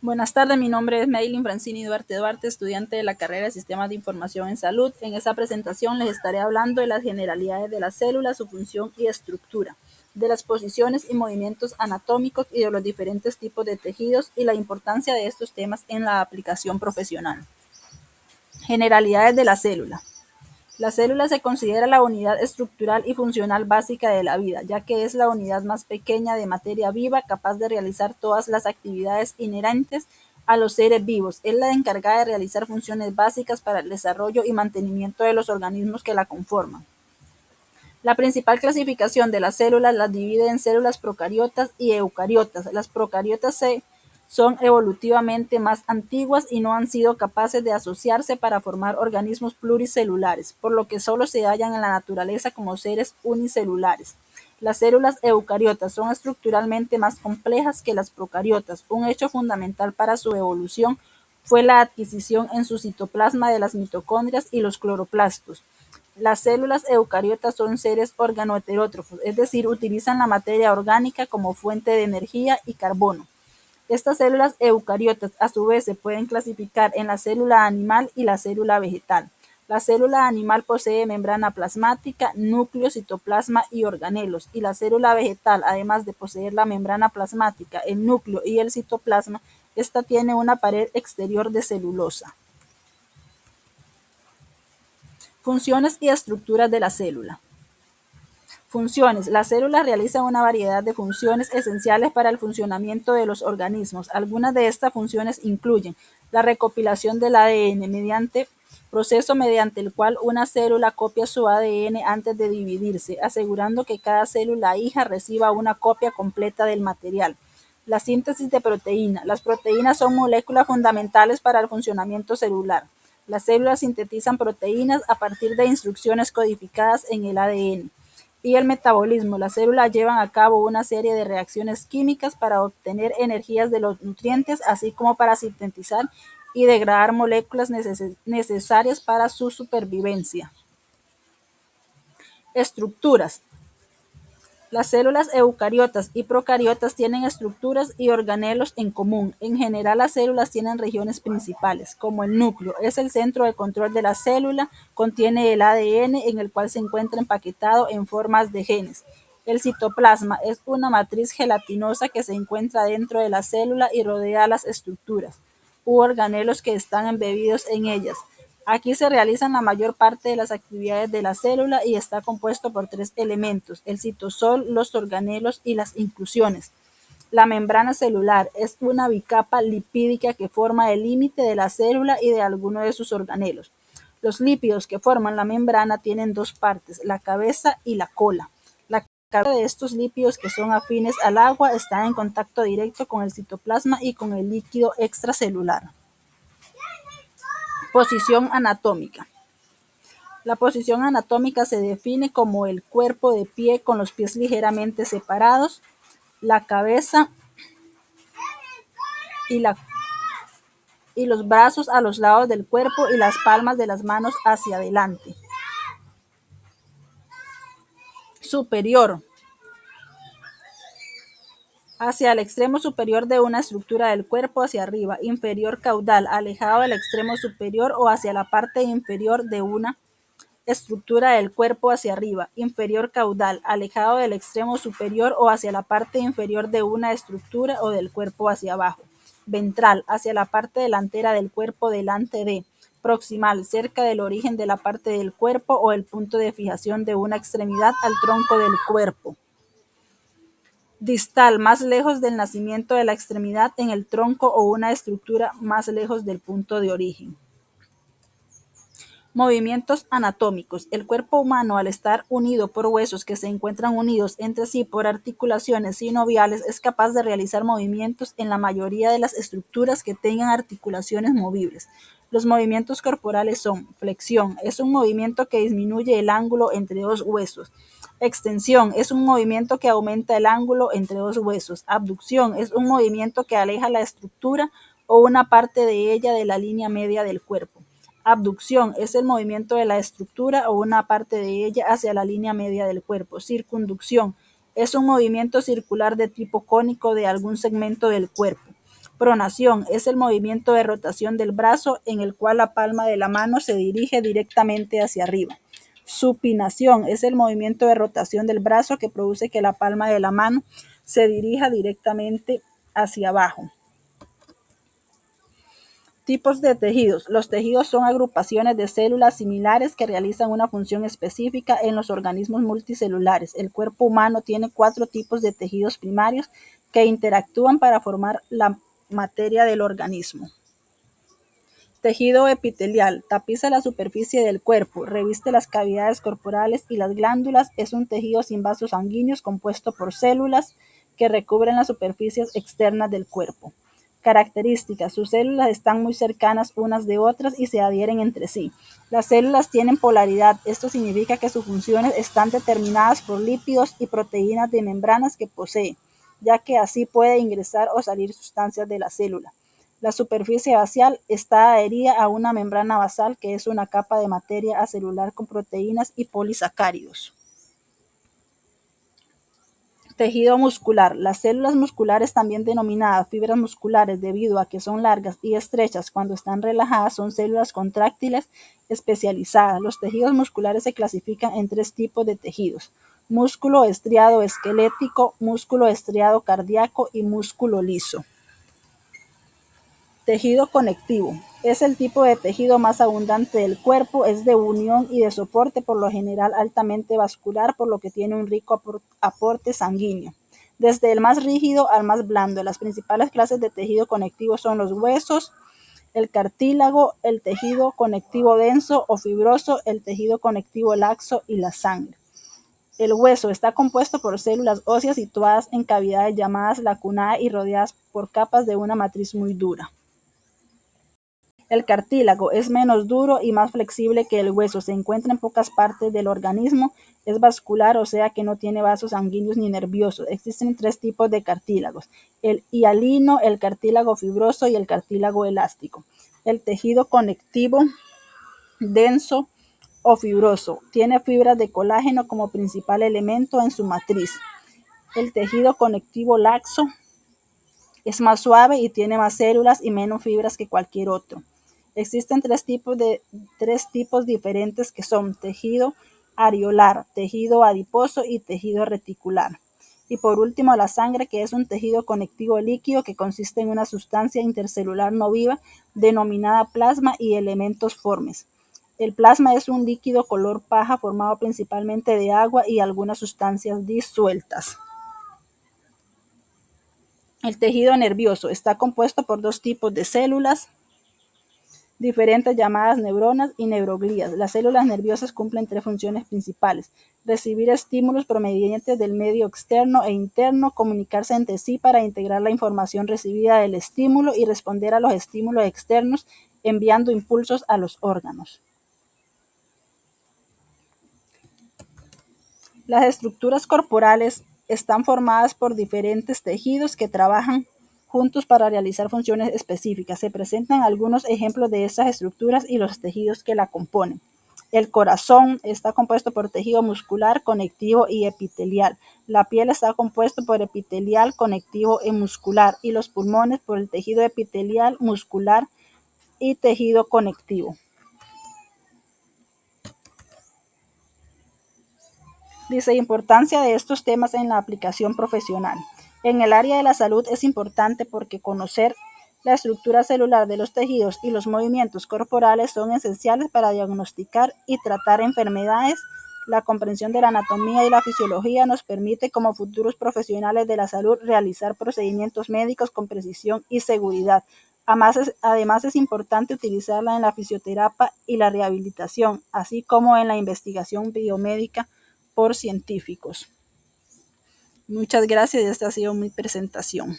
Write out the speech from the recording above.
Buenas tardes, mi nombre es Maylin Francini Duarte, estudiante de la carrera de Sistemas de Información en Salud. En esta presentación les estaré hablando de las generalidades de las células, su función y estructura, de las posiciones y movimientos anatómicos y de los diferentes tipos de tejidos y la importancia de estos temas en la aplicación profesional. Generalidades de la célula. La célula se considera la unidad estructural y funcional básica de la vida, ya que es la unidad más pequeña de materia viva capaz de realizar todas las actividades inherentes a los seres vivos. Es la encargada de realizar funciones básicas para el desarrollo y mantenimiento de los organismos que la conforman. La principal clasificación de las células las divide en células procariotas y eucariotas. Las procariotas son evolutivamente más antiguas y no han sido capaces de asociarse para formar organismos pluricelulares, por lo que solo se hallan en la naturaleza como seres unicelulares. Las células eucariotas son estructuralmente más complejas que las procariotas. Un hecho fundamental para su evolución fue la adquisición en su citoplasma de las mitocondrias y los cloroplastos. Las células eucariotas son seres organoheterótrofos, es decir, utilizan la materia orgánica como fuente de energía y carbono. Estas células eucariotas a su vez se pueden clasificar en la célula animal y la célula vegetal. La célula animal posee membrana plasmática, núcleo, citoplasma y organelos, y la célula vegetal, además de poseer la membrana plasmática, el núcleo y el citoplasma, esta tiene una pared exterior de celulosa. Funciones y estructuras de la célula. Funciones. La célula realiza una variedad de funciones esenciales para el funcionamiento de los organismos. Algunas de estas funciones incluyen la recopilación del ADN proceso mediante el cual una célula copia su ADN antes de dividirse, asegurando que cada célula hija reciba una copia completa del material. La síntesis de proteína. Las proteínas son moléculas fundamentales para el funcionamiento celular. Las células sintetizan proteínas a partir de instrucciones codificadas en el ADN. Y el metabolismo. Las células llevan a cabo una serie de reacciones químicas para obtener energías de los nutrientes, así como para sintetizar y degradar moléculas necesarias para su supervivencia. Estructuras. Las células eucariotas y procariotas tienen estructuras y organelos en común. En general, las células tienen regiones principales, como el núcleo. Es el centro de control de la célula, contiene el ADN en el cual se encuentra empaquetado en formas de genes. El citoplasma es una matriz gelatinosa que se encuentra dentro de la célula y rodea las estructuras u organelos que están embebidos en ellas. Aquí se realizan la mayor parte de las actividades de la célula y está compuesto por tres elementos: el citosol, los organelos y las inclusiones. La membrana celular es una bicapa lipídica que forma el límite de la célula y de alguno de sus organelos. Los lípidos que forman la membrana tienen dos partes, la cabeza y la cola. La cabeza de estos lípidos, que son afines al agua, está en contacto directo con el citoplasma y con el líquido extracelular. Posición anatómica. La posición anatómica se define como el cuerpo de pie con los pies ligeramente separados, la cabeza y los brazos a los lados del cuerpo y las palmas de las manos hacia adelante. Superior. Hacia el extremo superior de una estructura del cuerpo hacia arriba. Inferior caudal, alejado del extremo superior o hacia la parte inferior de una estructura del cuerpo hacia arriba. Inferior caudal, alejado del extremo superior o hacia la parte inferior de una estructura o del cuerpo hacia abajo. Ventral, hacia la parte delantera del cuerpo delante de. Proximal, cerca del origen de la parte del cuerpo o el punto de fijación de una extremidad al tronco del cuerpo. Distal, más lejos del nacimiento de la extremidad en el tronco o una estructura más lejos del punto de origen. Movimientos anatómicos. El cuerpo humano, al estar unido por huesos que se encuentran unidos entre sí por articulaciones sinoviales, es capaz de realizar movimientos en la mayoría de las estructuras que tengan articulaciones movibles. Los movimientos corporales son: flexión, es un movimiento que disminuye el ángulo entre dos huesos. Extensión, es un movimiento que aumenta el ángulo entre dos huesos. Abducción, es un movimiento que aleja la estructura o una parte de ella de la línea media del cuerpo. Abducción es el movimiento de la estructura o una parte de ella hacia la línea media del cuerpo. Circunducción es un movimiento circular de tipo cónico de algún segmento del cuerpo. Pronación es el movimiento de rotación del brazo en el cual la palma de la mano se dirige directamente hacia arriba. Supinación es el movimiento de rotación del brazo que produce que la palma de la mano se dirija directamente hacia abajo. Tipos de tejidos. Los tejidos son agrupaciones de células similares que realizan una función específica en los organismos multicelulares. El cuerpo humano tiene 4 tipos de tejidos primarios que interactúan para formar la materia del organismo. Tejido epitelial. Tapiza la superficie del cuerpo, reviste las cavidades corporales y las glándulas. Es un tejido sin vasos sanguíneos compuesto por células que recubren las superficies externas del cuerpo. Características. Sus células están muy cercanas unas de otras y se adhieren entre sí. Las células tienen polaridad. Esto significa que sus funciones están determinadas por lípidos y proteínas de membranas que posee, ya que así puede ingresar o salir sustancias de la célula. La superficie basal está adherida a una membrana basal, que es una capa de materia acelular con proteínas y polisacáridos. Tejido muscular. Las células musculares, también denominadas fibras musculares debido a que son largas y estrechas cuando están relajadas, son células contráctiles especializadas. Los tejidos musculares se clasifican en 3 tipos de tejidos: músculo estriado esquelético, músculo estriado cardíaco y músculo liso. Tejido conectivo. Es el tipo de tejido más abundante del cuerpo, es de unión y de soporte, por lo general altamente vascular, por lo que tiene un rico aporte sanguíneo. Desde el más rígido al más blando, las principales clases de tejido conectivo son los huesos, el cartílago, el tejido conectivo denso o fibroso, el tejido conectivo laxo y la sangre. El hueso está compuesto por células óseas situadas en cavidades llamadas lacunae y rodeadas por capas de una matriz muy dura. El cartílago es menos duro y más flexible que el hueso, se encuentra en pocas partes del organismo, es vascular, o sea que no tiene vasos sanguíneos ni nerviosos. Existen 3 tipos de cartílagos: el hialino, el cartílago fibroso y el cartílago elástico. El tejido conectivo denso o fibroso tiene fibras de colágeno como principal elemento en su matriz. El tejido conectivo laxo es más suave y tiene más células y menos fibras que cualquier otro. Existen 3 tipos diferentes, que son tejido areolar, tejido adiposo y tejido reticular. Y por último, la sangre, que es un tejido conectivo líquido que consiste en una sustancia intercelular no viva denominada plasma y elementos formes. El plasma es un líquido color paja formado principalmente de agua y algunas sustancias disueltas. El tejido nervioso está compuesto por 2 tipos de células diferentes llamadas neuronas y neuroglías. Las células nerviosas cumplen 3 funciones principales: recibir estímulos provenientes del medio externo e interno, comunicarse entre sí para integrar la información recibida del estímulo y responder a los estímulos externos enviando impulsos a los órganos. Las estructuras corporales están formadas por diferentes tejidos que trabajan juntos para realizar funciones específicas. Se presentan algunos ejemplos de esas estructuras y los tejidos que la componen. El corazón está compuesto por tejido muscular, conectivo y epitelial. La piel está compuesta por epitelial, conectivo y muscular, y los pulmones por el tejido epitelial, muscular y tejido conectivo. Dice: importancia de estos temas en la aplicación profesional. En el área de la salud es importante porque conocer la estructura celular de los tejidos y los movimientos corporales son esenciales para diagnosticar y tratar enfermedades. La comprensión de la anatomía y la fisiología nos permite, como futuros profesionales de la salud, realizar procedimientos médicos con precisión y seguridad. Además es importante utilizarla en la fisioterapia y la rehabilitación, así como en la investigación biomédica por científicos. Muchas gracias, esta ha sido mi presentación.